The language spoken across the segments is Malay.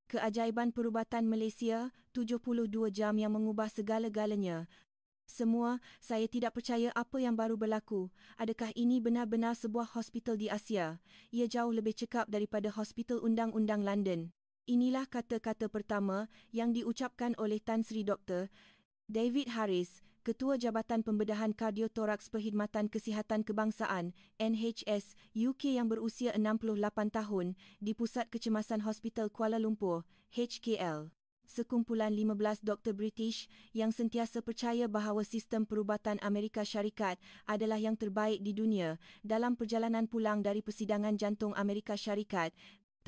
Keajaiban perubatan Malaysia, 72 jam yang mengubah segala-galanya. Semua, saya tidak percaya apa yang baru berlaku. Adakah ini benar-benar sebuah hospital di Asia? Ia jauh lebih cekap daripada Hospital Undang-Undang London. Inilah kata-kata pertama yang diucapkan oleh Tan Sri Dr. David Harris, Ketua Jabatan Pembedahan Kardiotoraks Perkhidmatan Kesihatan Kebangsaan (NHS) UK yang berusia 68 tahun di Pusat Kecemasan Hospital Kuala Lumpur (HKL). Sekumpulan 15 doktor British yang sentiasa percaya bahawa sistem perubatan Amerika Syarikat adalah yang terbaik di dunia dalam perjalanan pulang dari persidangan jantung Amerika Syarikat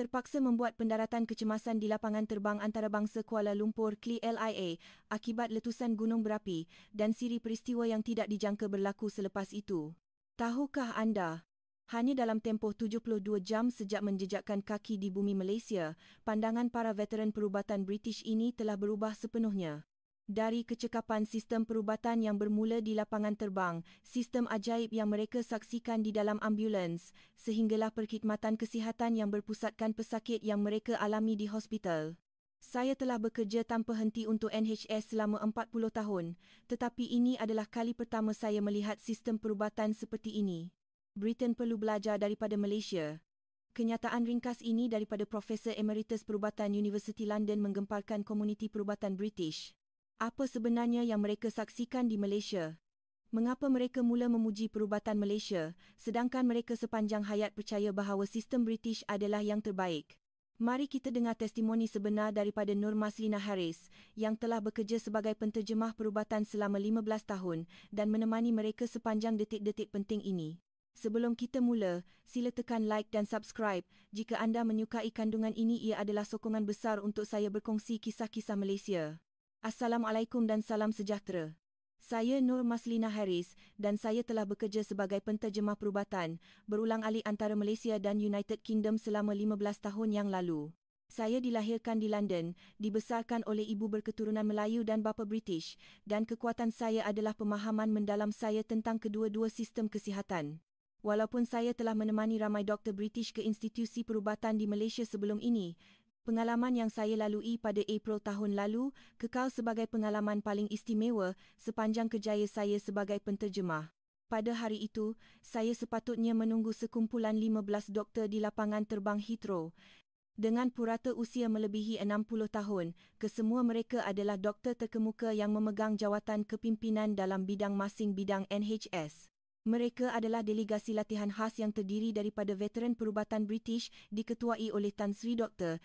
terpaksa membuat pendaratan kecemasan di lapangan terbang antarabangsa Kuala Lumpur KLIA akibat letusan gunung berapi dan siri peristiwa yang tidak dijangka berlaku selepas itu. Tahukah anda? Hanya dalam tempoh 72 jam sejak menjejakkan kaki di bumi Malaysia, pandangan para veteran perubatan British ini telah berubah sepenuhnya. Dari kecekapan sistem perubatan yang bermula di lapangan terbang, sistem ajaib yang mereka saksikan di dalam ambulans, sehinggalah perkhidmatan kesihatan yang berpusatkan pesakit yang mereka alami di hospital. Saya telah bekerja tanpa henti untuk NHS selama 40 tahun, tetapi ini adalah kali pertama saya melihat sistem perubatan seperti ini. Britain perlu belajar daripada Malaysia. Kenyataan ringkas ini daripada Profesor Emeritus Perubatan Universiti London menggemparkan komuniti perubatan British. Apa sebenarnya yang mereka saksikan di Malaysia? Mengapa mereka mula memuji perubatan Malaysia, sedangkan mereka sepanjang hayat percaya bahawa sistem British adalah yang terbaik? Mari kita dengar testimoni sebenar daripada Nur Maslina Harris, yang telah bekerja sebagai penterjemah perubatan selama 15 tahun dan menemani mereka sepanjang detik-detik penting ini. Sebelum kita mula, sila tekan like dan subscribe. Jika anda menyukai kandungan ini, ia adalah sokongan besar untuk saya berkongsi kisah-kisah Malaysia. Assalamualaikum dan salam sejahtera. Saya Nur Maslina Harris dan saya telah bekerja sebagai penterjemah perubatan berulang-alik antara Malaysia dan United Kingdom selama 15 tahun yang lalu. Saya dilahirkan di London, dibesarkan oleh ibu berketurunan Melayu dan bapa British, dan kekuatan saya adalah pemahaman mendalam saya tentang kedua-dua sistem kesihatan. Walaupun saya telah menemani ramai doktor British ke institusi perubatan di Malaysia sebelum ini, pengalaman yang saya lalui pada April tahun lalu kekal sebagai pengalaman paling istimewa sepanjang kerjaya saya sebagai penterjemah. Pada hari itu, saya sepatutnya menunggu sekumpulan 15 doktor di lapangan terbang Heathrow. Dengan purata usia melebihi 60 tahun, kesemua mereka adalah doktor terkemuka yang memegang jawatan kepimpinan dalam bidang-masing bidang NHS. Mereka adalah delegasi latihan khas yang terdiri daripada veteran perubatan British diketuai oleh Tan Sri Dr.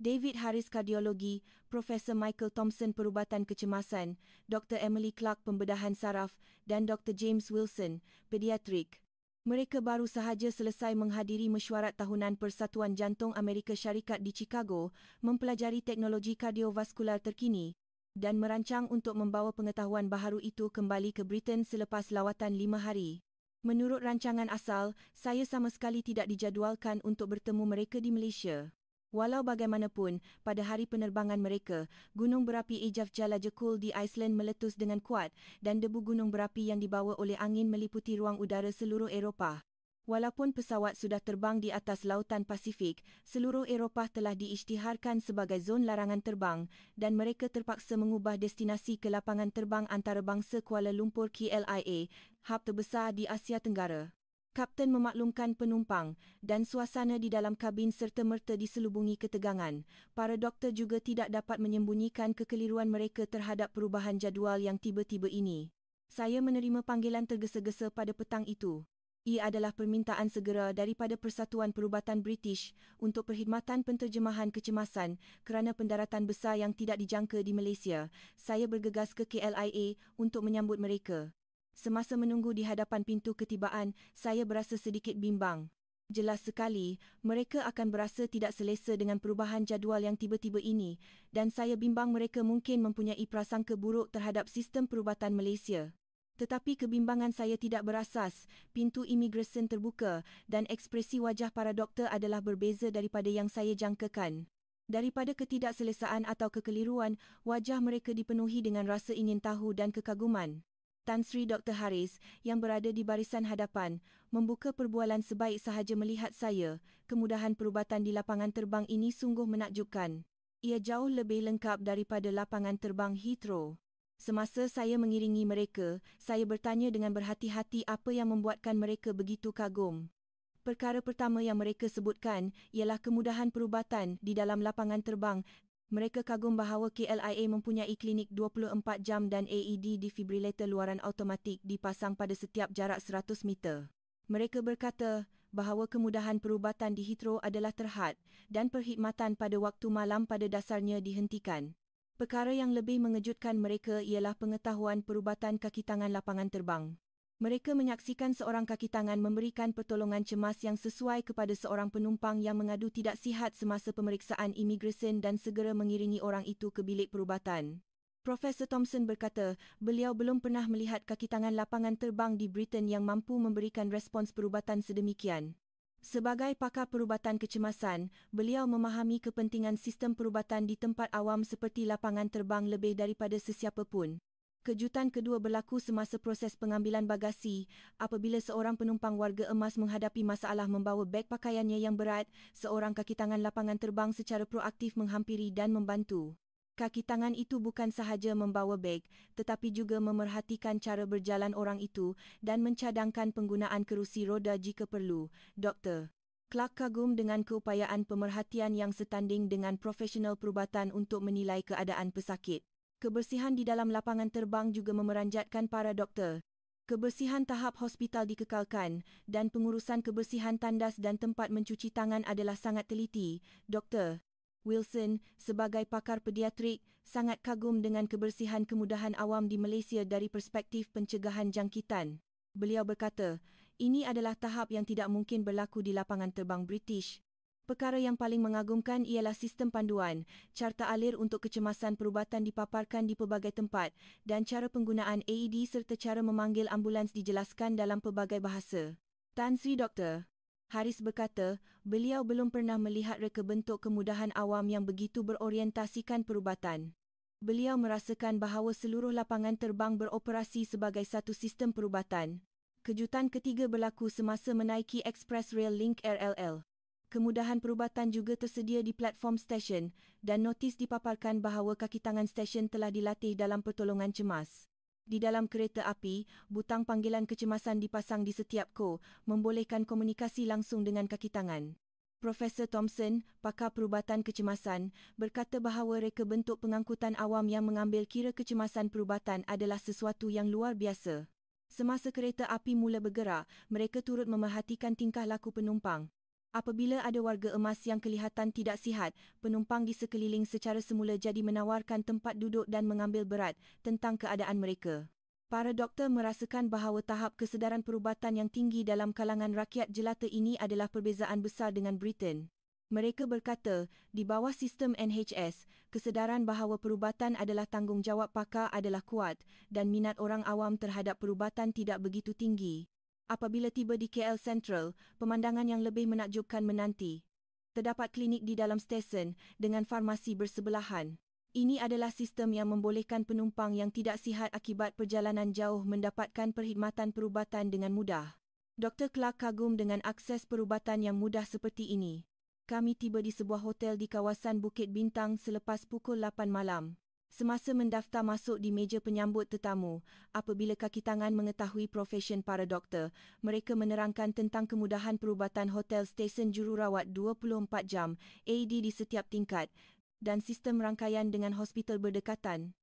David Harris Kardiologi, Profesor Michael Thompson Perubatan Kecemasan, Dr. Emily Clark Pembedahan Saraf dan Dr. James Wilson, Pediatrik. Mereka baru sahaja selesai menghadiri mesyuarat tahunan Persatuan Jantung Amerika Syarikat di Chicago, mempelajari teknologi kardiovaskular terkini dan merancang untuk membawa pengetahuan baharu itu kembali ke Britain selepas lawatan 5 hari. Menurut rancangan asal, saya sama sekali tidak dijadualkan untuk bertemu mereka di Malaysia. Walau bagaimanapun, pada hari penerbangan mereka, gunung berapi Eyjafjallajökull Jalajekul di Iceland meletus dengan kuat dan debu gunung berapi yang dibawa oleh angin meliputi ruang udara seluruh Eropah. Walaupun pesawat sudah terbang di atas lautan Pasifik, seluruh Eropah telah diisytiharkan sebagai zon larangan terbang dan mereka terpaksa mengubah destinasi ke lapangan terbang antarabangsa Kuala Lumpur KLIA, hub terbesar di Asia Tenggara. Kapten memaklumkan penumpang dan suasana di dalam kabin serta-merta diselubungi ketegangan. Para doktor juga tidak dapat menyembunyikan kekeliruan mereka terhadap perubahan jadual yang tiba-tiba ini. Saya menerima panggilan tergesa-gesa pada petang itu. Ia adalah permintaan segera daripada Persatuan Perubatan British untuk perkhidmatan penterjemahan kecemasan kerana pendaratan besar yang tidak dijangka di Malaysia. Saya bergegas ke KLIA untuk menyambut mereka. Semasa menunggu di hadapan pintu ketibaan, saya berasa sedikit bimbang. Jelas sekali, mereka akan berasa tidak selesa dengan perubahan jadual yang tiba-tiba ini dan saya bimbang mereka mungkin mempunyai prasangka buruk terhadap sistem perubatan Malaysia. Tetapi kebimbangan saya tidak berasas. Pintu imigresen terbuka dan ekspresi wajah para doktor adalah berbeza daripada yang saya jangkakan. Daripada ketidakselesaan atau kekeliruan, wajah mereka dipenuhi dengan rasa ingin tahu dan kekaguman. Tan Sri Dr. Harris, yang berada di barisan hadapan, membuka perbualan sebaik sahaja melihat saya. Kemudahan perubatan di lapangan terbang ini sungguh menakjubkan. Ia jauh lebih lengkap daripada lapangan terbang Heathrow. Semasa saya mengiringi mereka, saya bertanya dengan berhati-hati apa yang membuatkan mereka begitu kagum. Perkara pertama yang mereka sebutkan ialah kemudahan perubatan di dalam lapangan terbang. Mereka kagum bahawa KLIA mempunyai klinik 24 jam dan AED defibrillator luaran automatik dipasang pada setiap jarak 100 meter. Mereka berkata bahawa kemudahan perubatan di Heathrow adalah terhad dan perkhidmatan pada waktu malam pada dasarnya dihentikan. Perkara yang lebih mengejutkan mereka ialah pengetahuan perubatan kaki tangan lapangan terbang. Mereka menyaksikan seorang kaki tangan memberikan pertolongan cemas yang sesuai kepada seorang penumpang yang mengadu tidak sihat semasa pemeriksaan imigresen dan segera mengiringi orang itu ke bilik perubatan. Profesor Thompson berkata beliau belum pernah melihat kaki tangan lapangan terbang di Britain yang mampu memberikan respons perubatan sedemikian. Sebagai pakar perubatan kecemasan, beliau memahami kepentingan sistem perubatan di tempat awam seperti lapangan terbang lebih daripada sesiapa pun. Kejutan kedua berlaku semasa proses pengambilan bagasi, apabila seorang penumpang warga emas menghadapi masalah membawa beg pakaiannya yang berat, seorang kaki tangan lapangan terbang secara proaktif menghampiri dan membantu. Kaki tangan itu bukan sahaja membawa beg, tetapi juga memerhatikan cara berjalan orang itu dan mencadangkan penggunaan kerusi roda jika perlu. Dr. Clark kagum dengan keupayaan pemerhatian yang setanding dengan profesional perubatan untuk menilai keadaan pesakit. Kebersihan di dalam lapangan terbang juga memeranjatkan para doktor. Kebersihan tahap hospital dikekalkan dan pengurusan kebersihan tandas dan tempat mencuci tangan adalah sangat teliti. Dr. Wilson, sebagai pakar pediatrik, sangat kagum dengan kebersihan kemudahan awam di Malaysia dari perspektif pencegahan jangkitan. Beliau berkata, ini adalah tahap yang tidak mungkin berlaku di lapangan terbang British. Perkara yang paling mengagumkan ialah sistem panduan, carta alir untuk kecemasan perubatan dipaparkan di pelbagai tempat dan cara penggunaan AED serta cara memanggil ambulans dijelaskan dalam pelbagai bahasa. Tan Sri Dr. Haris berkata, beliau belum pernah melihat reka bentuk kemudahan awam yang begitu berorientasikan perubatan. Beliau merasakan bahawa seluruh lapangan terbang beroperasi sebagai satu sistem perubatan. Kejutan ketiga berlaku semasa menaiki Express Rail Link RLL. Kemudahan perubatan juga tersedia di platform stesen dan notis dipaparkan bahawa kaki tangan stesen telah dilatih dalam pertolongan cemas. Di dalam kereta api, butang panggilan kecemasan dipasang di setiap ko, membolehkan komunikasi langsung dengan kaki tangan. Profesor Thompson, pakar perubatan kecemasan, berkata bahawa reka bentuk pengangkutan awam yang mengambil kira kecemasan perubatan adalah sesuatu yang luar biasa. Semasa kereta api mula bergerak, mereka turut memerhatikan tingkah laku penumpang. Apabila ada warga emas yang kelihatan tidak sihat, penumpang di sekeliling secara semula jadi menawarkan tempat duduk dan mengambil berat tentang keadaan mereka. Para doktor merasakan bahawa tahap kesedaran perubatan yang tinggi dalam kalangan rakyat jelata ini adalah perbezaan besar dengan Britain. Mereka berkata, di bawah sistem NHS, kesedaran bahawa perubatan adalah tanggungjawab pakar adalah kuat dan minat orang awam terhadap perubatan tidak begitu tinggi. Apabila tiba di KL Central, pemandangan yang lebih menakjubkan menanti. Terdapat klinik di dalam stesen dengan farmasi bersebelahan. Ini adalah sistem yang membolehkan penumpang yang tidak sihat akibat perjalanan jauh mendapatkan perkhidmatan perubatan dengan mudah. Dr. Clark kagum dengan akses perubatan yang mudah seperti ini. Kami tiba di sebuah hotel di kawasan Bukit Bintang selepas pukul 8 malam. Semasa mendaftar masuk di meja penyambut tetamu, apabila kaki tangan mengetahui profesion para doktor, mereka menerangkan tentang kemudahan perubatan hotel stesen jururawat 24 jam, AED di setiap tingkat, dan sistem rangkaian dengan hospital berdekatan.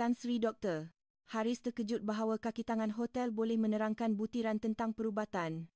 Tan Sri Dr. Haris terkejut bahawa kaki tangan hotel boleh menerangkan butiran tentang perubatan.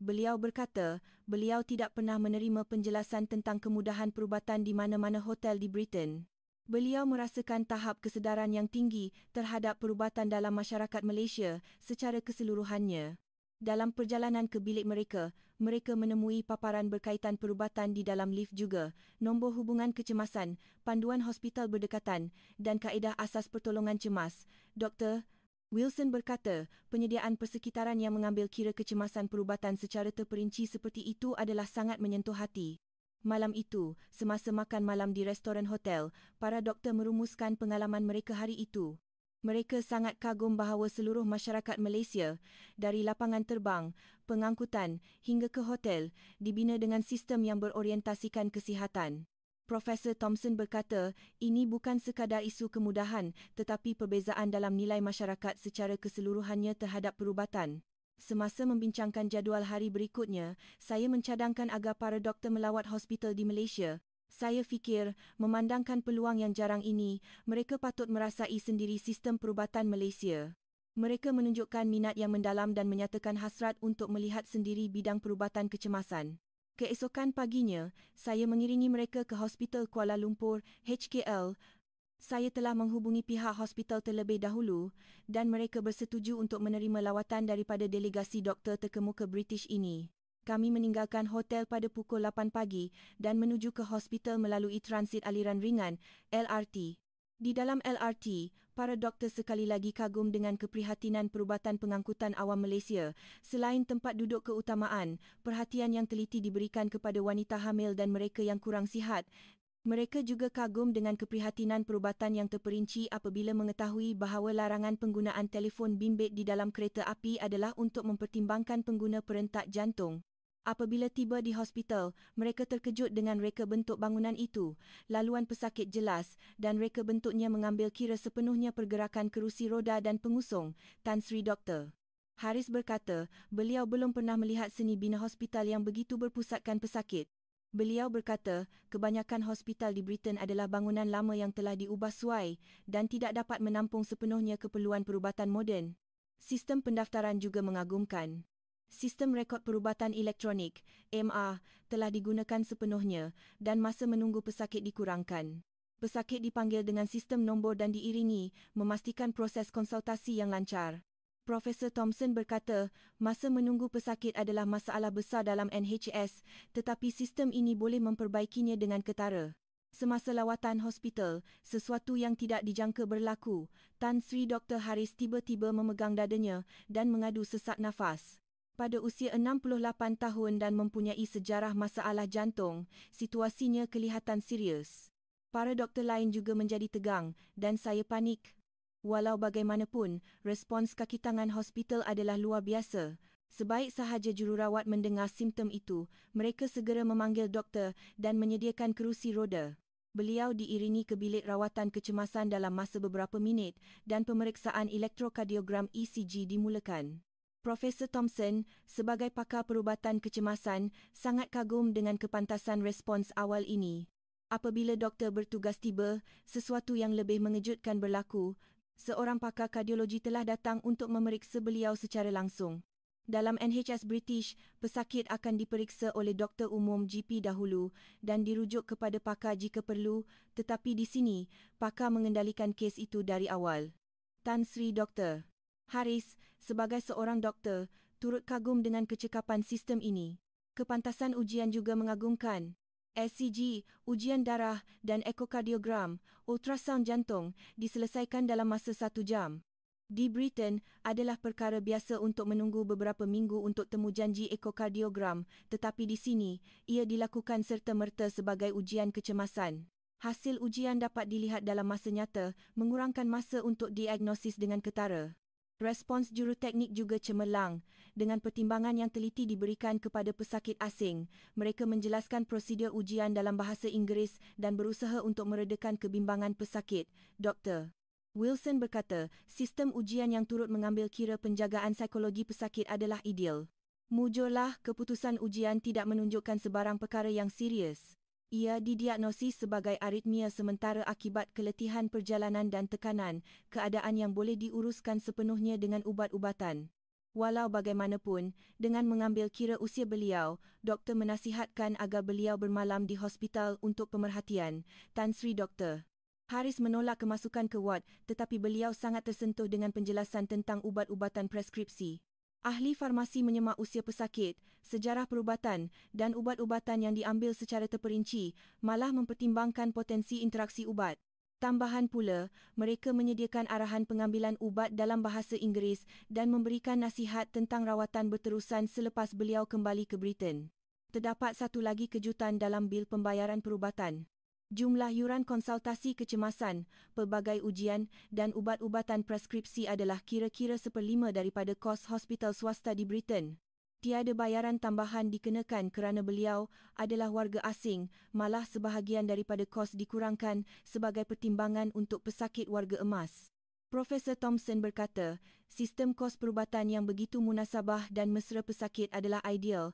Beliau berkata, beliau tidak pernah menerima penjelasan tentang kemudahan perubatan di mana-mana hotel di Britain. Beliau merasakan tahap kesedaran yang tinggi terhadap perubatan dalam masyarakat Malaysia secara keseluruhannya. Dalam perjalanan ke bilik mereka, mereka menemui paparan berkaitan perubatan di dalam lift juga, nombor hubungan kecemasan, panduan hospital berdekatan dan kaedah asas pertolongan cemas. Dr. Wilson berkata, penyediaan persekitaran yang mengambil kira kecemasan perubatan secara terperinci seperti itu adalah sangat menyentuh hati. Malam itu, semasa makan malam di restoran hotel, para doktor merumuskan pengalaman mereka hari itu. Mereka sangat kagum bahawa seluruh masyarakat Malaysia, dari lapangan terbang, pengangkutan hingga ke hotel, dibina dengan sistem yang berorientasikan kesihatan. Profesor Thompson berkata, ini bukan sekadar isu kemudahan tetapi perbezaan dalam nilai masyarakat secara keseluruhannya terhadap perubatan. Semasa membincangkan jadual hari berikutnya, saya mencadangkan agar para doktor melawat hospital di Malaysia. Saya fikir, memandangkan peluang yang jarang ini, mereka patut merasai sendiri sistem perubatan Malaysia. Mereka menunjukkan minat yang mendalam dan menyatakan hasrat untuk melihat sendiri bidang perubatan kecemasan. Keesokan paginya, saya mengiringi mereka ke Hospital Kuala Lumpur, HKL. Saya telah menghubungi pihak hospital terlebih dahulu dan mereka bersetuju untuk menerima lawatan daripada delegasi doktor terkemuka British ini. Kami meninggalkan hotel pada pukul 8 pagi dan menuju ke hospital melalui transit aliran ringan, LRT. Di dalam LRT, para doktor sekali lagi kagum dengan keprihatinan perubatan pengangkutan awam Malaysia. Selain tempat duduk keutamaan, perhatian yang teliti diberikan kepada wanita hamil dan mereka yang kurang sihat. Mereka juga kagum dengan keprihatinan perubatan yang terperinci apabila mengetahui bahawa larangan penggunaan telefon bimbit di dalam kereta api adalah untuk mempertimbangkan pengguna perentak jantung. Apabila tiba di hospital, mereka terkejut dengan reka bentuk bangunan itu, laluan pesakit jelas dan reka bentuknya mengambil kira sepenuhnya pergerakan kerusi roda dan pengusung, Tan Sri Dr. Haris berkata, beliau belum pernah melihat seni bina hospital yang begitu berpusatkan pesakit. Beliau berkata, kebanyakan hospital di Britain adalah bangunan lama yang telah diubah suai dan tidak dapat menampung sepenuhnya keperluan perubatan moden. Sistem pendaftaran juga mengagumkan. Sistem rekod perubatan elektronik, MR, telah digunakan sepenuhnya dan masa menunggu pesakit dikurangkan. Pesakit dipanggil dengan sistem nombor dan diiringi, memastikan proses konsultasi yang lancar. Profesor Thompson berkata, masa menunggu pesakit adalah masalah besar dalam NHS, tetapi sistem ini boleh memperbaikinya dengan ketara. Semasa lawatan hospital, sesuatu yang tidak dijangka berlaku. Tan Sri Dr. Haris tiba-tiba memegang dadanya dan mengadu sesak nafas. Pada usia 68 tahun dan mempunyai sejarah masalah jantung, situasinya kelihatan serius. Para doktor lain juga menjadi tegang dan saya panik. Walau bagaimanapun, respons kaki tangan hospital adalah luar biasa. Sebaik sahaja jururawat mendengar simptom itu, mereka segera memanggil doktor dan menyediakan kerusi roda. Beliau diiringi ke bilik rawatan kecemasan dalam masa beberapa minit dan pemeriksaan elektrokardiogram ECG dimulakan. Profesor Thompson, sebagai pakar perubatan kecemasan, sangat kagum dengan kepantasan respons awal ini. Apabila doktor bertugas tiba, sesuatu yang lebih mengejutkan berlaku. Seorang pakar kardiologi telah datang untuk memeriksa beliau secara langsung. Dalam NHS British, pesakit akan diperiksa oleh doktor umum GP dahulu dan dirujuk kepada pakar jika perlu, tetapi di sini, pakar mengendalikan kes itu dari awal. Tan Sri Dr. Haris, sebagai seorang doktor, turut kagum dengan kecekapan sistem ini. Kepantasan ujian juga mengagumkan. ECG, ujian darah dan ekokardiogram, ultrasound jantung diselesaikan dalam masa 1 jam. Di Britain, adalah perkara biasa untuk menunggu beberapa minggu untuk temujanji ekokardiogram, tetapi di sini, ia dilakukan serta-merta sebagai ujian kecemasan. Hasil ujian dapat dilihat dalam masa nyata, mengurangkan masa untuk diagnosis dengan ketara. Respons juruteknik juga cemerlang. Dengan pertimbangan yang teliti diberikan kepada pesakit asing, mereka menjelaskan prosedur ujian dalam bahasa Inggeris dan berusaha untuk meredakan kebimbangan pesakit. Dr. Wilson berkata, sistem ujian yang turut mengambil kira penjagaan psikologi pesakit adalah ideal. Mujurlah, keputusan ujian tidak menunjukkan sebarang perkara yang serius. Ia didiagnosis sebagai aritmia sementara akibat keletihan perjalanan dan tekanan, keadaan yang boleh diuruskan sepenuhnya dengan ubat-ubatan. Walau bagaimanapun, dengan mengambil kira usia beliau, doktor menasihatkan agar beliau bermalam di hospital untuk pemerhatian. Tan Sri Dr. Haris menolak kemasukan ke ward, tetapi beliau sangat tersentuh dengan penjelasan tentang ubat-ubatan preskripsi. Ahli farmasi menyemak usia pesakit, sejarah perubatan dan ubat-ubatan yang diambil secara terperinci, malah mempertimbangkan potensi interaksi ubat. Tambahan pula, mereka menyediakan arahan pengambilan ubat dalam bahasa Inggeris dan memberikan nasihat tentang rawatan berterusan selepas beliau kembali ke Britain. Terdapat satu lagi kejutan dalam bil pembayaran perubatan. Jumlah yuran konsultasi kecemasan, pelbagai ujian dan ubat-ubatan preskripsi adalah kira-kira 1/5 daripada kos hospital swasta di Britain. Tiada bayaran tambahan dikenakan kerana beliau adalah warga asing, malah sebahagian daripada kos dikurangkan sebagai pertimbangan untuk pesakit warga emas. Profesor Thompson berkata, sistem kos perubatan yang begitu munasabah dan mesra pesakit adalah ideal.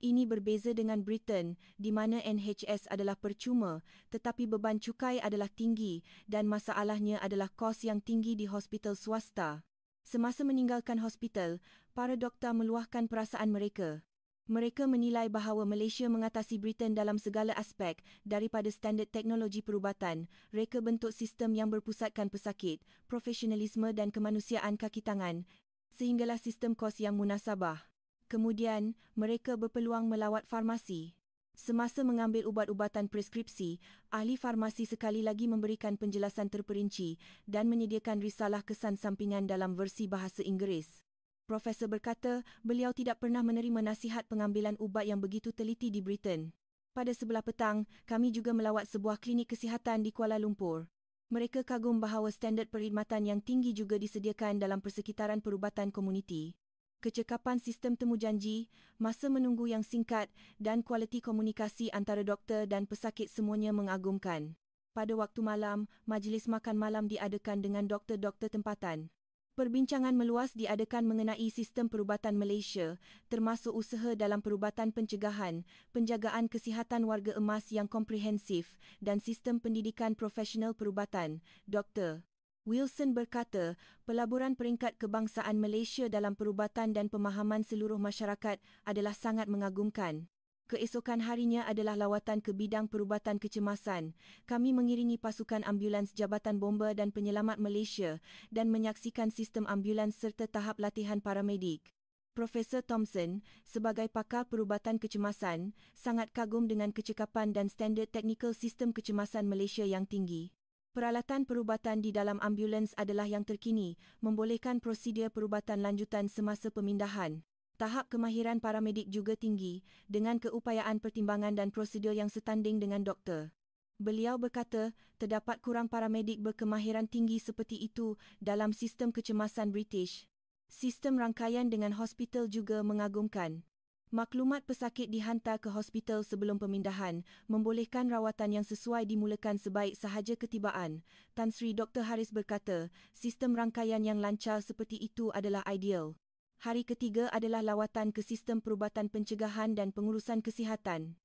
Ini berbeza dengan Britain, di mana NHS adalah percuma, tetapi beban cukai adalah tinggi dan masalahnya adalah kos yang tinggi di hospital swasta. Semasa meninggalkan hospital, para doktor meluahkan perasaan mereka. Mereka menilai bahawa Malaysia mengatasi Britain dalam segala aspek, daripada standard teknologi perubatan, reka bentuk sistem yang berpusatkan pesakit, profesionalisme dan kemanusiaan kaki tangan, sehinggalah sistem kos yang munasabah. Kemudian, mereka berpeluang melawat farmasi. Semasa mengambil ubat-ubatan preskripsi, ahli farmasi sekali lagi memberikan penjelasan terperinci dan menyediakan risalah kesan sampingan dalam versi bahasa Inggeris. Profesor berkata, beliau tidak pernah menerima nasihat pengambilan ubat yang begitu teliti di Britain. Pada sebelah petang, kami juga melawat sebuah klinik kesihatan di Kuala Lumpur. Mereka kagum bahawa standard perkhidmatan yang tinggi juga disediakan dalam persekitaran perubatan komuniti. Kecekapan sistem temujanji, masa menunggu yang singkat dan kualiti komunikasi antara doktor dan pesakit semuanya mengagumkan. Pada waktu malam, majlis makan malam diadakan dengan doktor-doktor tempatan. Perbincangan meluas diadakan mengenai sistem perubatan Malaysia, termasuk usaha dalam perubatan pencegahan, penjagaan kesihatan warga emas yang komprehensif dan sistem pendidikan profesional perubatan. Dr. Wilson berkata, pelaburan peringkat kebangsaan Malaysia dalam perubatan dan pemahaman seluruh masyarakat adalah sangat mengagumkan. Keesokan harinya adalah lawatan ke bidang perubatan kecemasan. Kami mengiringi pasukan ambulans Jabatan Bomba dan Penyelamat Malaysia dan menyaksikan sistem ambulans serta tahap latihan paramedik. Profesor Thompson, sebagai pakar perubatan kecemasan, sangat kagum dengan kecekapan dan standard teknikal sistem kecemasan Malaysia yang tinggi. Peralatan perubatan di dalam ambulans adalah yang terkini, membolehkan prosedur perubatan lanjutan semasa pemindahan. Tahap kemahiran paramedik juga tinggi, dengan keupayaan pertimbangan dan prosedur yang setanding dengan doktor. Beliau berkata, terdapat kurang paramedik berkemahiran tinggi seperti itu dalam sistem kecemasan British. Sistem rangkaian dengan hospital juga mengagumkan. Maklumat pesakit dihantar ke hospital sebelum pemindahan, membolehkan rawatan yang sesuai dimulakan sebaik sahaja ketibaan. Tan Sri Dr. Haris berkata, sistem rangkaian yang lancar seperti itu adalah ideal. Hari ketiga adalah lawatan ke sistem perubatan pencegahan dan pengurusan kesihatan.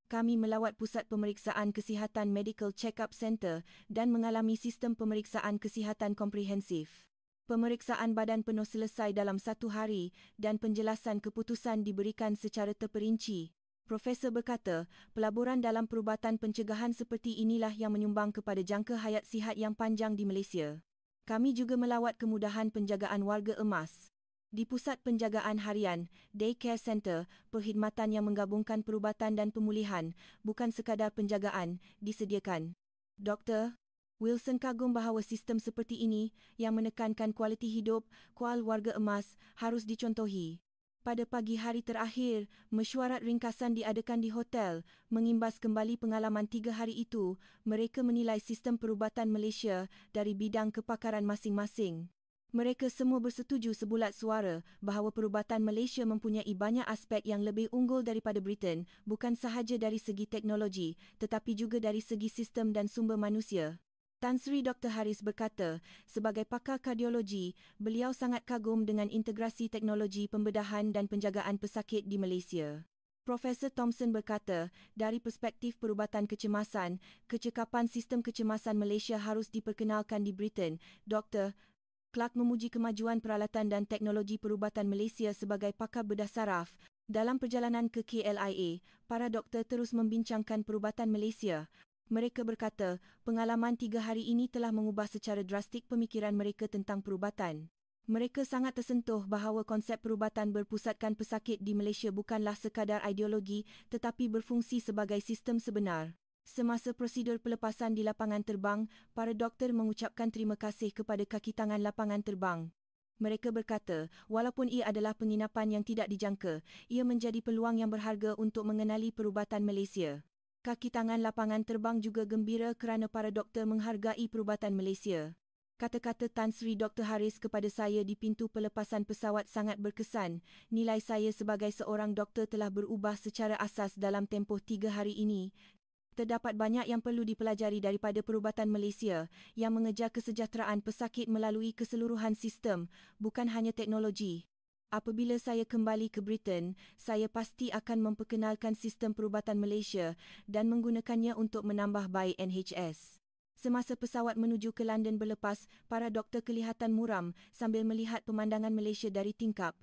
Kami melawat Pusat Pemeriksaan Kesihatan Medical Check-up Center dan mengalami sistem pemeriksaan kesihatan komprehensif. Pemeriksaan badan penuh selesai dalam 1 hari dan penjelasan keputusan diberikan secara terperinci. Profesor berkata, pelaburan dalam perubatan pencegahan seperti inilah yang menyumbang kepada jangka hayat sihat yang panjang di Malaysia. Kami juga melawat kemudahan penjagaan warga emas. Di Pusat Penjagaan Harian, Day Care Center, perkhidmatan yang menggabungkan perubatan dan pemulihan, bukan sekadar penjagaan, disediakan. Dr. Wilson kagum bahawa sistem seperti ini, yang menekankan kualiti hidup, kual warga emas, harus dicontohi. Pada pagi hari terakhir, mesyuarat ringkasan diadakan di hotel. Mengimbas kembali pengalaman 3 hari itu, mereka menilai sistem perubatan Malaysia dari bidang kepakaran masing-masing. Mereka semua bersetuju sebulat suara bahawa perubatan Malaysia mempunyai banyak aspek yang lebih unggul daripada Britain, bukan sahaja dari segi teknologi, tetapi juga dari segi sistem dan sumber manusia. Tan Sri Dr. Haris berkata, sebagai pakar kardiologi, beliau sangat kagum dengan integrasi teknologi pembedahan dan penjagaan pesakit di Malaysia. Profesor Thompson berkata, dari perspektif perubatan kecemasan, kecekapan sistem kecemasan Malaysia harus diperkenalkan di Britain. Dr. Clark memuji kemajuan peralatan dan teknologi perubatan Malaysia sebagai pakar bedah saraf. Dalam perjalanan ke KLIA, para doktor terus membincangkan perubatan Malaysia. Mereka berkata, pengalaman 3 hari ini telah mengubah secara drastik pemikiran mereka tentang perubatan. Mereka sangat tersentuh bahawa konsep perubatan berpusatkan pesakit di Malaysia bukanlah sekadar ideologi tetapi berfungsi sebagai sistem sebenar. Semasa prosedur pelepasan di lapangan terbang, para doktor mengucapkan terima kasih kepada kaki tangan lapangan terbang. Mereka berkata, walaupun ia adalah penginapan yang tidak dijangka, ia menjadi peluang yang berharga untuk mengenali perubatan Malaysia. Kaki tangan lapangan terbang juga gembira kerana para doktor menghargai perubatan Malaysia. Kata-kata Tan Sri Dr. Haris kepada saya di pintu pelepasan pesawat sangat berkesan. Nilai saya sebagai seorang doktor telah berubah secara asas dalam tempoh 3 hari ini. Terdapat banyak yang perlu dipelajari daripada perubatan Malaysia yang mengejar kesejahteraan pesakit melalui keseluruhan sistem, bukan hanya teknologi. Apabila saya kembali ke Britain, saya pasti akan memperkenalkan sistem perubatan Malaysia dan menggunakannya untuk menambah baik NHS. Semasa pesawat menuju ke London berlepas, para doktor kelihatan muram sambil melihat pemandangan Malaysia dari tingkap.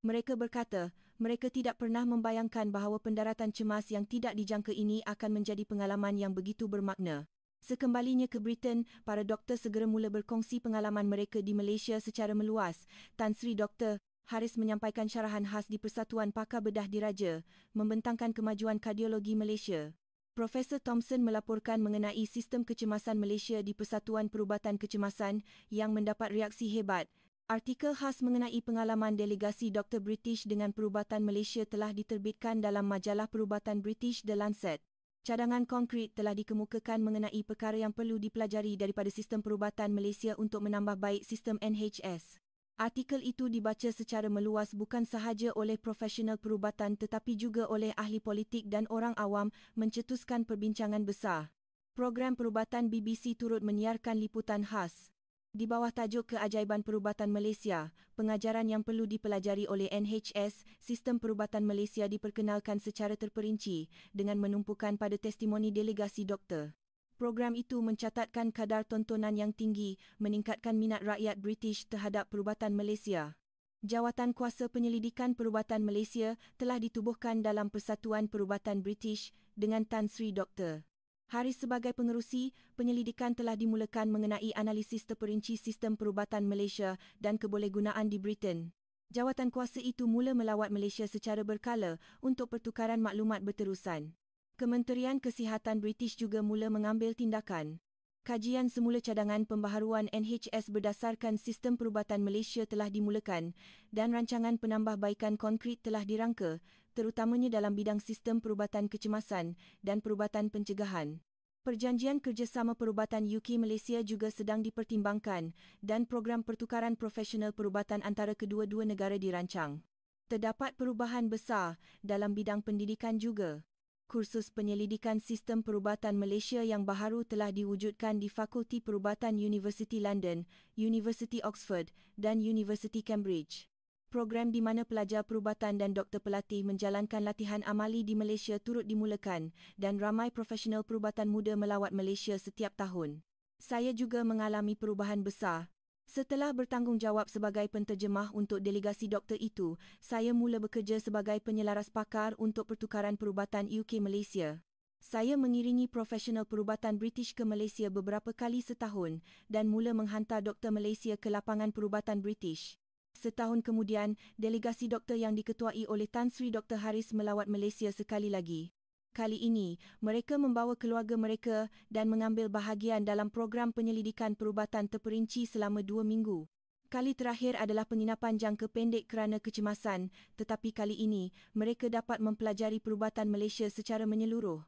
Mereka berkata, mereka tidak pernah membayangkan bahawa pendaratan cemas yang tidak dijangka ini akan menjadi pengalaman yang begitu bermakna. Sekembalinya ke Britain, para doktor segera mula berkongsi pengalaman mereka di Malaysia secara meluas. Tan Sri Dr. Haris menyampaikan syarahan khas di Persatuan Pakar Bedah Diraja, membentangkan kemajuan kardiologi Malaysia. Profesor Thompson melaporkan mengenai sistem kecemasan Malaysia di Persatuan Perubatan Kecemasan yang mendapat reaksi hebat. Artikel khas mengenai pengalaman delegasi Dr. British dengan perubatan Malaysia telah diterbitkan dalam majalah perubatan British The Lancet. Cadangan konkret telah dikemukakan mengenai perkara yang perlu dipelajari daripada sistem perubatan Malaysia untuk menambah baik sistem NHS. Artikel itu dibaca secara meluas bukan sahaja oleh profesional perubatan tetapi juga oleh ahli politik dan orang awam mencetuskan perbincangan besar. Program perubatan BBC turut menyiarkan liputan khas. Di bawah tajuk Keajaiban Perubatan Malaysia, pengajaran yang perlu dipelajari oleh NHS, sistem perubatan Malaysia diperkenalkan secara terperinci dengan menumpukan pada testimoni delegasi doktor. Program itu mencatatkan kadar tontonan yang tinggi, meningkatkan minat rakyat British terhadap perubatan Malaysia. Jawatan Kuasa Penyelidikan Perubatan Malaysia telah ditubuhkan dalam Persatuan Perubatan British dengan Tan Sri Dr. Haris sebagai pengerusi. Penyelidikan telah dimulakan mengenai analisis terperinci sistem perubatan Malaysia dan kebolehgunaan di Britain. Jawatan kuasa itu mula melawat Malaysia secara berkala untuk pertukaran maklumat berterusan. Kementerian Kesihatan British juga mula mengambil tindakan. Kajian semula cadangan pembaharuan NHS berdasarkan sistem perubatan Malaysia telah dimulakan dan rancangan penambahbaikan konkret telah dirangka, terutamanya dalam bidang sistem perubatan kecemasan dan perubatan pencegahan. Perjanjian kerjasama perubatan UK-Malaysia juga sedang dipertimbangkan dan program pertukaran profesional perubatan antara kedua-dua negara dirancang. Terdapat perubahan besar dalam bidang pendidikan juga. Kursus penyelidikan sistem perubatan Malaysia yang baharu telah diwujudkan di Fakulti Perubatan University London, University Oxford dan University Cambridge. Program di mana pelajar perubatan dan doktor pelatih menjalankan latihan amali di Malaysia turut dimulakan dan ramai profesional perubatan muda melawat Malaysia setiap tahun. Saya juga mengalami perubahan besar. Setelah bertanggungjawab sebagai penterjemah untuk delegasi doktor itu, saya mula bekerja sebagai penyelaras pakar untuk pertukaran perubatan UK-Malaysia. Saya mengiringi profesional perubatan British ke Malaysia beberapa kali setahun dan mula menghantar doktor Malaysia ke lapangan perubatan British. Setahun kemudian, delegasi doktor yang diketuai oleh Tan Sri Dr. Haris melawat Malaysia sekali lagi. Kali ini, mereka membawa keluarga mereka dan mengambil bahagian dalam program penyelidikan perubatan terperinci selama 2 minggu. Kali terakhir adalah penginapan jangka pendek kerana kecemasan, tetapi kali ini, mereka dapat mempelajari perubatan Malaysia secara menyeluruh.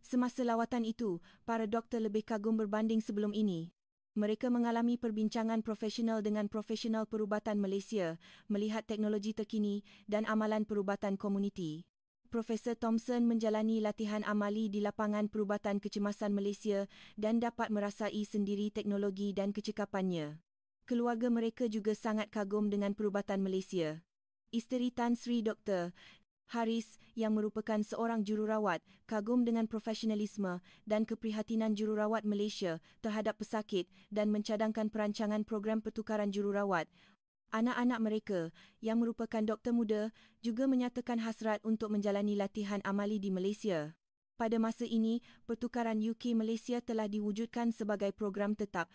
Semasa lawatan itu, para doktor lebih kagum berbanding sebelum ini. Mereka mengalami perbincangan profesional dengan profesional perubatan Malaysia, melihat teknologi terkini dan amalan perubatan komuniti. Profesor Thompson menjalani latihan amali di lapangan perubatan kecemasan Malaysia dan dapat merasai sendiri teknologi dan kecekapannya. Keluarga mereka juga sangat kagum dengan perubatan Malaysia. Isteri Tan Sri Dr. Haris, yang merupakan seorang jururawat, kagum dengan profesionalisme dan keprihatinan jururawat Malaysia terhadap pesakit dan mencadangkan perancangan program pertukaran jururawat. Anak-anak mereka, yang merupakan doktor muda, juga menyatakan hasrat untuk menjalani latihan amali di Malaysia. Pada masa ini, pertukaran UK-Malaysia telah diwujudkan sebagai program tetap.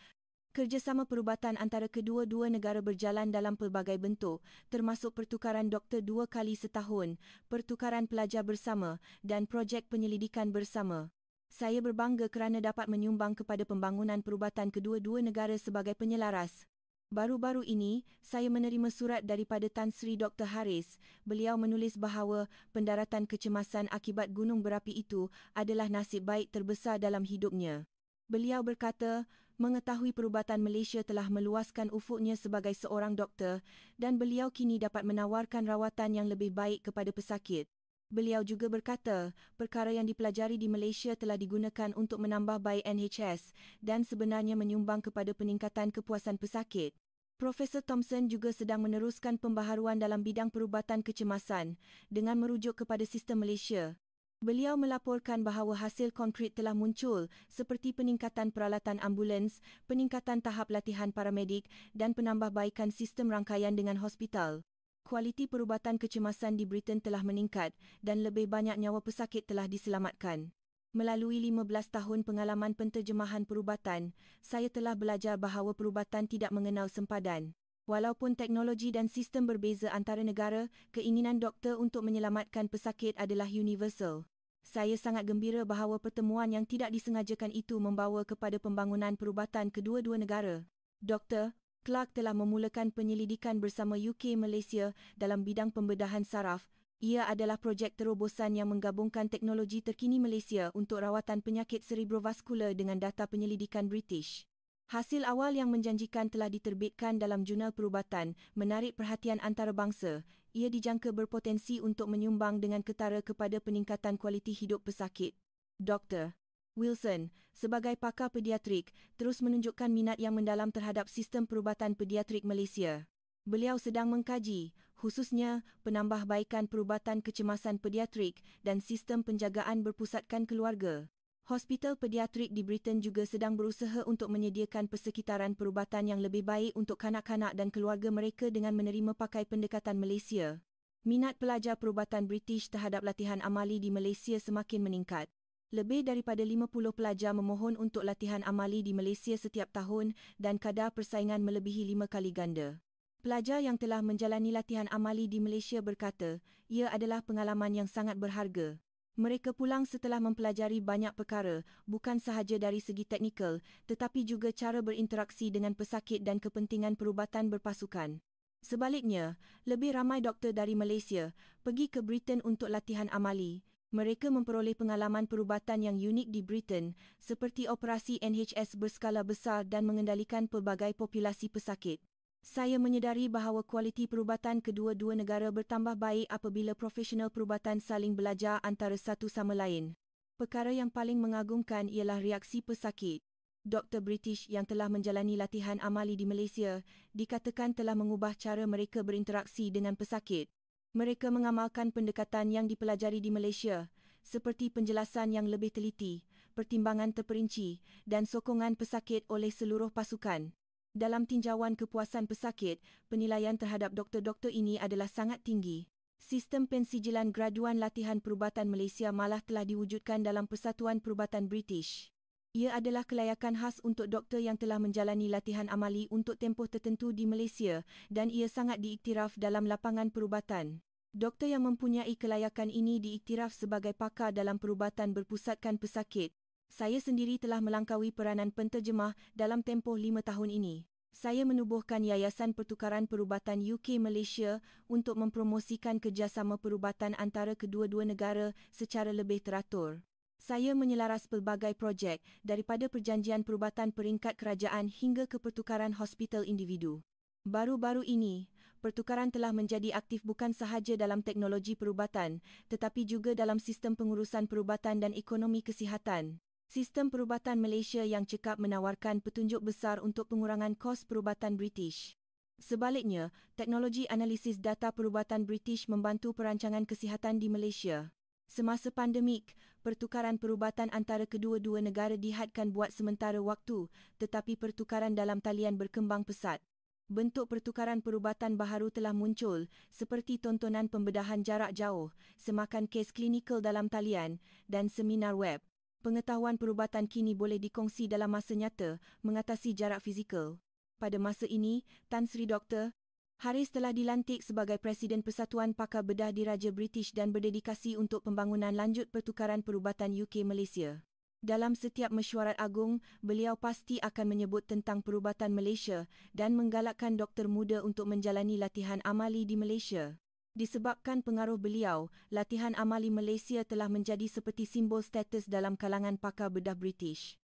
Kerjasama perubatan antara kedua-dua negara berjalan dalam pelbagai bentuk, termasuk pertukaran doktor 2 kali setahun, pertukaran pelajar bersama dan projek penyelidikan bersama. Saya berbangga kerana dapat menyumbang kepada pembangunan perubatan kedua-dua negara sebagai penyelaras. Baru-baru ini, saya menerima surat daripada Tan Sri Dr. Haris. Beliau menulis bahawa pendaratan kecemasan akibat gunung berapi itu adalah nasib baik terbesar dalam hidupnya. Beliau berkata, Mengetahui perubatan Malaysia telah meluaskan ufuknya sebagai seorang doktor dan beliau kini dapat menawarkan rawatan yang lebih baik kepada pesakit. Beliau juga berkata, perkara yang dipelajari di Malaysia telah digunakan untuk menambah baik NHS dan sebenarnya menyumbang kepada peningkatan kepuasan pesakit. Profesor Thompson juga sedang meneruskan pembaharuan dalam bidang perubatan kecemasan dengan merujuk kepada sistem Malaysia. Beliau melaporkan bahawa hasil konkret telah muncul seperti peningkatan peralatan ambulans, peningkatan tahap latihan paramedik dan penambahbaikan sistem rangkaian dengan hospital. Kualiti perubatan kecemasan di Britain telah meningkat dan lebih banyak nyawa pesakit telah diselamatkan. Melalui 15 tahun pengalaman penterjemahan perubatan, saya telah belajar bahawa perubatan tidak mengenal sempadan. Walaupun teknologi dan sistem berbeza antara negara, keinginan doktor untuk menyelamatkan pesakit adalah universal. Saya sangat gembira bahawa pertemuan yang tidak disengajakan itu membawa kepada pembangunan perubatan kedua-dua negara. Dr. Clark telah memulakan penyelidikan bersama UK Malaysia dalam bidang pembedahan saraf. Ia adalah projek terobosan yang menggabungkan teknologi terkini Malaysia untuk rawatan penyakit cerebrovaskular dengan data penyelidikan British. Hasil awal yang menjanjikan telah diterbitkan dalam jurnal perubatan menarik perhatian antarabangsa. Ia dijangka berpotensi untuk menyumbang dengan ketara kepada peningkatan kualiti hidup pesakit. Dr. Wilson, sebagai pakar pediatrik, terus menunjukkan minat yang mendalam terhadap sistem perubatan pediatrik Malaysia. Beliau sedang mengkaji, khususnya penambahbaikan perubatan kecemasan pediatrik dan sistem penjagaan berpusatkan keluarga. Hospital pediatrik di Britain juga sedang berusaha untuk menyediakan persekitaran perubatan yang lebih baik untuk kanak-kanak dan keluarga mereka dengan menerima pakai pendekatan Malaysia. Minat pelajar perubatan British terhadap latihan amali di Malaysia semakin meningkat. Lebih daripada 50 pelajar memohon untuk latihan amali di Malaysia setiap tahun dan kadar persaingan melebihi 5 kali ganda. Pelajar yang telah menjalani latihan amali di Malaysia berkata, ia adalah pengalaman yang sangat berharga. Mereka pulang setelah mempelajari banyak perkara, bukan sahaja dari segi teknikal, tetapi juga cara berinteraksi dengan pesakit dan kepentingan perubatan berpasukan. Sebaliknya, lebih ramai doktor dari Malaysia pergi ke Britain untuk latihan amali. Mereka memperoleh pengalaman perubatan yang unik di Britain, seperti operasi NHS berskala besar dan mengendalikan pelbagai populasi pesakit. Saya menyedari bahawa kualiti perubatan kedua-dua negara bertambah baik apabila profesional perubatan saling belajar antara satu sama lain. Perkara yang paling mengagumkan ialah reaksi pesakit. Doktor British yang telah menjalani latihan amali di Malaysia dikatakan telah mengubah cara mereka berinteraksi dengan pesakit. Mereka mengamalkan pendekatan yang dipelajari di Malaysia, seperti penjelasan yang lebih teliti, pertimbangan terperinci dan sokongan pesakit oleh seluruh pasukan. Dalam tinjauan kepuasan pesakit, penilaian terhadap doktor-doktor ini adalah sangat tinggi. Sistem pensijilan graduan latihan perubatan Malaysia malah telah diwujudkan dalam Persatuan Perubatan British. Ia adalah kelayakan khas untuk doktor yang telah menjalani latihan amali untuk tempoh tertentu di Malaysia dan ia sangat diiktiraf dalam lapangan perubatan. Doktor yang mempunyai kelayakan ini diiktiraf sebagai pakar dalam perubatan berpusatkan pesakit. Saya sendiri telah melangkaui peranan penterjemah dalam tempoh 5 tahun ini. Saya menubuhkan Yayasan Pertukaran Perubatan UK Malaysia untuk mempromosikan kerjasama perubatan antara kedua-dua negara secara lebih teratur. Saya menyelaras pelbagai projek daripada perjanjian perubatan peringkat kerajaan hingga ke pertukaran hospital individu. Baru-baru ini, pertukaran telah menjadi aktif bukan sahaja dalam teknologi perubatan, tetapi juga dalam sistem pengurusan perubatan dan ekonomi kesihatan. Sistem perubatan Malaysia yang cekap menawarkan petunjuk besar untuk pengurangan kos perubatan British. Sebaliknya, teknologi analisis data perubatan British membantu perancangan kesihatan di Malaysia. Semasa pandemik, pertukaran perubatan antara kedua-dua negara dihadkan buat sementara waktu, tetapi pertukaran dalam talian berkembang pesat. Bentuk pertukaran perubatan baharu telah muncul, seperti tontonan pembedahan jarak jauh, semakan kes klinikal dalam talian, dan seminar web. Pengetahuan perubatan kini boleh dikongsi dalam masa nyata, mengatasi jarak fizikal. Pada masa ini, Tan Sri Dr. Harris telah dilantik sebagai Presiden Persatuan Pakar Bedah Diraja British dan berdedikasi untuk pembangunan lanjut pertukaran perubatan UK Malaysia. Dalam setiap mesyuarat agung, beliau pasti akan menyebut tentang perubatan Malaysia dan menggalakkan doktor muda untuk menjalani latihan amali di Malaysia. Disebabkan pengaruh beliau, latihan amali Malaysia telah menjadi seperti simbol status dalam kalangan pakar bedah British.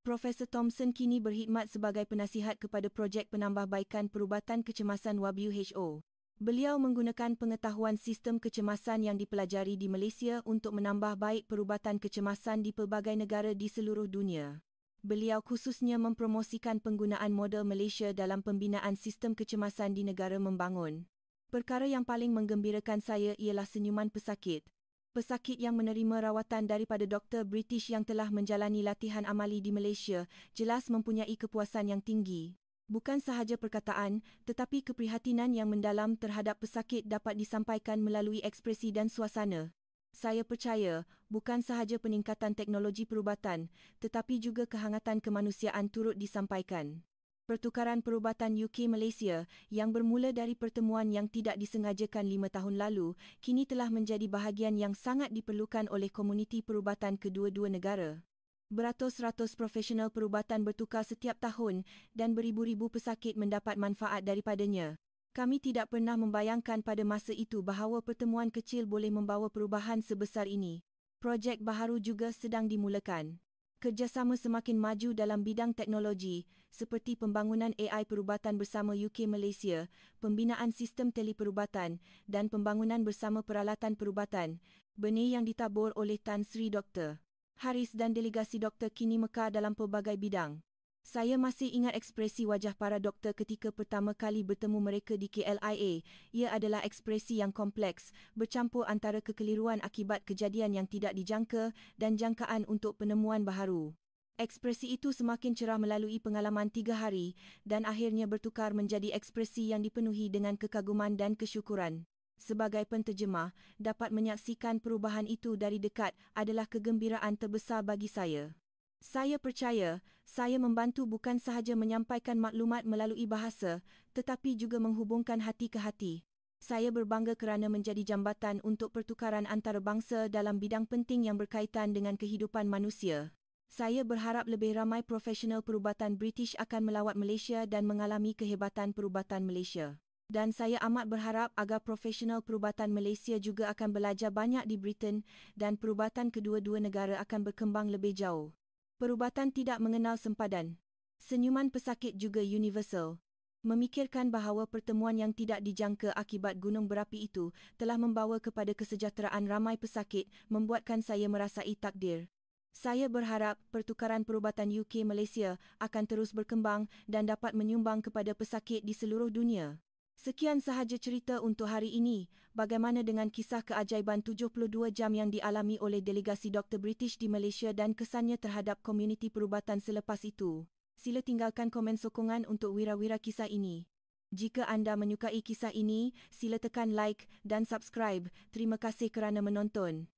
Profesor Thompson kini berkhidmat sebagai penasihat kepada projek penambahbaikan perubatan kecemasan WHO. Beliau menggunakan pengetahuan sistem kecemasan yang dipelajari di Malaysia untuk menambah baik perubatan kecemasan di pelbagai negara di seluruh dunia. Beliau khususnya mempromosikan penggunaan model Malaysia dalam pembinaan sistem kecemasan di negara membangun. Perkara yang paling menggembirakan saya ialah senyuman pesakit. Pesakit yang menerima rawatan daripada doktor British yang telah menjalani latihan amali di Malaysia jelas mempunyai kepuasan yang tinggi. Bukan sahaja perkataan, tetapi keprihatinan yang mendalam terhadap pesakit dapat disampaikan melalui ekspresi dan suasana. Saya percaya, bukan sahaja peningkatan teknologi perubatan, tetapi juga kehangatan kemanusiaan turut disampaikan. Pertukaran perubatan UK-Malaysia yang bermula dari pertemuan yang tidak disengajakan 5 tahun lalu, kini telah menjadi bahagian yang sangat diperlukan oleh komuniti perubatan kedua-dua negara. Beratus-ratus profesional perubatan bertukar setiap tahun dan beribu-ribu pesakit mendapat manfaat daripadanya. Kami tidak pernah membayangkan pada masa itu bahawa pertemuan kecil boleh membawa perubahan sebesar ini. Projek baharu juga sedang dimulakan. Kerjasama semakin maju dalam bidang teknologi, seperti pembangunan AI perubatan bersama UK-Malaysia, pembinaan sistem teleperubatan dan pembangunan bersama peralatan perubatan, benih yang ditabur oleh Tan Sri Dr. Haris dan delegasi doktor kini mekar dalam pelbagai bidang. Saya masih ingat ekspresi wajah para doktor ketika pertama kali bertemu mereka di KLIA. Ia adalah ekspresi yang kompleks, bercampur antara kekeliruan akibat kejadian yang tidak dijangka dan jangkaan untuk penemuan baharu. Ekspresi itu semakin cerah melalui pengalaman 3 hari dan akhirnya bertukar menjadi ekspresi yang dipenuhi dengan kekaguman dan kesyukuran. Sebagai penterjemah, dapat menyaksikan perubahan itu dari dekat adalah kegembiraan terbesar bagi saya. Saya percaya, saya membantu bukan sahaja menyampaikan maklumat melalui bahasa, tetapi juga menghubungkan hati ke hati. Saya berbangga kerana menjadi jambatan untuk pertukaran antarabangsa dalam bidang penting yang berkaitan dengan kehidupan manusia. Saya berharap lebih ramai profesional perubatan British akan melawat Malaysia dan mengalami kehebatan perubatan Malaysia. Dan saya amat berharap agar profesional perubatan Malaysia juga akan belajar banyak di Britain dan perubatan kedua-dua negara akan berkembang lebih jauh. Perubatan tidak mengenal sempadan. Senyuman pesakit juga universal. Memikirkan bahawa pertemuan yang tidak dijangka akibat gunung berapi itu telah membawa kepada kesejahteraan ramai pesakit membuatkan saya merasai takdir. Saya berharap pertukaran perubatan UK-Malaysia akan terus berkembang dan dapat menyumbang kepada pesakit di seluruh dunia. Sekian sahaja cerita untuk hari ini. Bagaimana dengan kisah keajaiban 72 jam yang dialami oleh delegasi Dr. British di Malaysia dan kesannya terhadap komuniti perubatan selepas itu? Sila tinggalkan komen sokongan untuk wira-wira kisah ini. Jika anda menyukai kisah ini, sila tekan like dan subscribe. Terima kasih kerana menonton.